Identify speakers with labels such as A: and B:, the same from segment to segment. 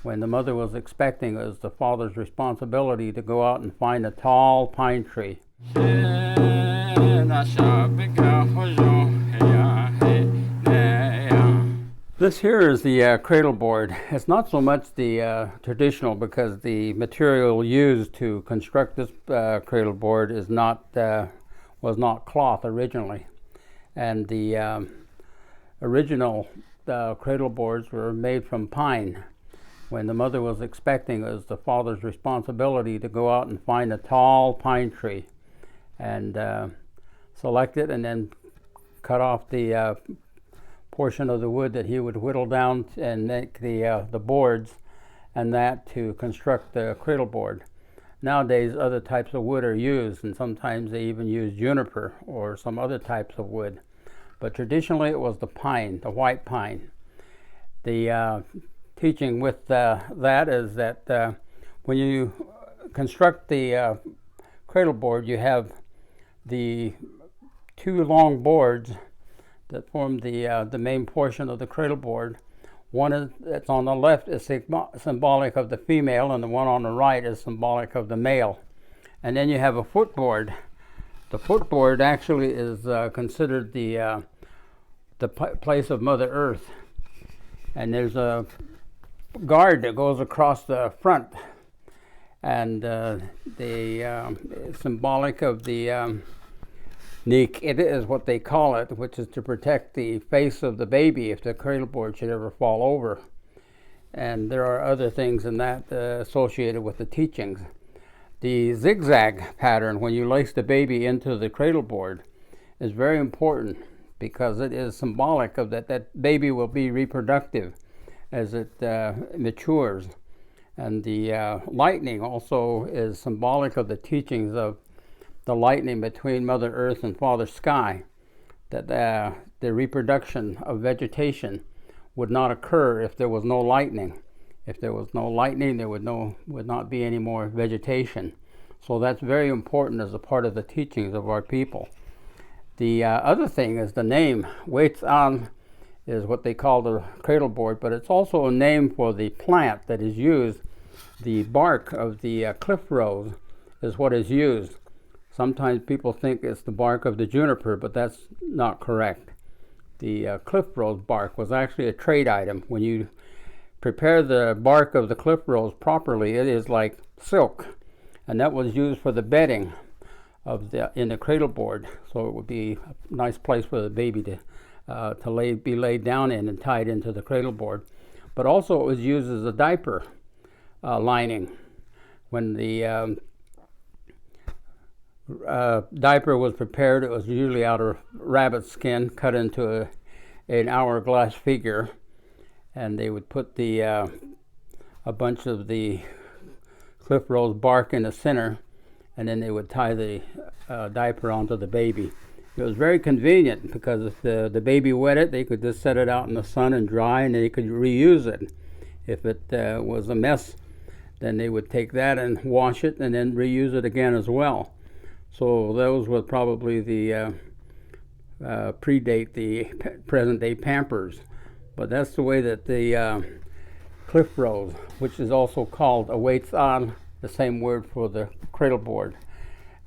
A: when the mother was expecting, it was the father's responsibility to go out and find a tall pine tree. This here is the cradle board. It's not so much the traditional, because the material used to construct this cradle board is was not cloth originally, and the original cradle boards were made from pine. When the mother was expecting, it was the father's responsibility to go out and find a tall pine tree and select it, and then cut off the portion of the wood that he would whittle down and make the boards, and that to construct the cradle board. Nowadays, other types of wood are used, and sometimes they even use juniper or some other types of wood. But traditionally, it was the pine, the white pine. The teaching with that is that when you construct the cradle board, you have the two long boards that form the main portion of the cradle board. One that's on the left is symbolic of the female, and the one on the right is symbolic of the male. And then you have a footboard. The footboard actually is considered the place of Mother Earth, and there's a guard that goes across the front, and symbolic of the Neek, it is what they call it, which is to protect the face of the baby if the cradle board should ever fall over. And there are other things in that associated with the teachings. The zigzag pattern when you lace the baby into the cradle board is very important, because it is symbolic of that baby will be reproductive as it matures. And the lightning also is symbolic of the teachings of the lightning between Mother Earth and Father Sky, that the reproduction of vegetation would not occur if there was no lightning. If there was no lightning, there would not be any more vegetation. So that's very important as a part of the teachings of our people. The other thing is the name. Weitzan is what they call the cradle board, but it's also a name for the plant that is used. The bark of the cliff rose is what is used. Sometimes people think it's the bark of the juniper, but that's not correct. The cliff rose bark was actually a trade item. When you prepare the bark of the cliff rose properly, it is like silk, and that was used for the bedding in the cradle board. So it would be a nice place for the baby to be laid down in and tied into the cradle board. But also it was used as a diaper lining. When the diaper was prepared, it was usually out of rabbit skin cut into an hourglass figure, and they would put a bunch of the cliff rose bark in the center, and then they would tie the diaper onto the baby. It was very convenient, because if the baby wet it, they could just set it out in the sun and dry, and they could reuse it. If it was a mess, then they would take that and wash it and then reuse it again as well. So those would probably predate the present-day Pampers. But that's the way that the cliff rose, which is also called a weitzan, the same word for the cradle board.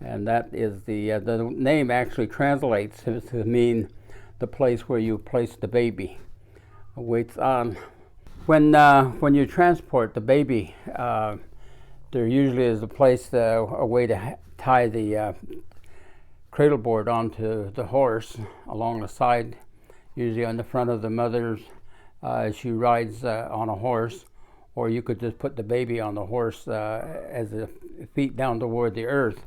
A: And that is the name actually translates to mean the place where you place the baby. A weitzan. When you transport the baby, there usually is a way to tie the cradle board onto the horse along the side, usually on the front of the mother's as she rides on a horse, or you could just put the baby on the horse as the feet down toward the earth,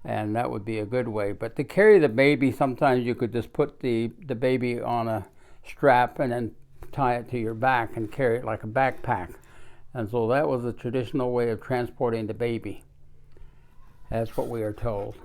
A: and that would be a good way. But to carry the baby, sometimes you could just put the baby on a strap and then tie it to your back and carry it like a backpack. And so that was the traditional way of transporting the baby. That's what we are told.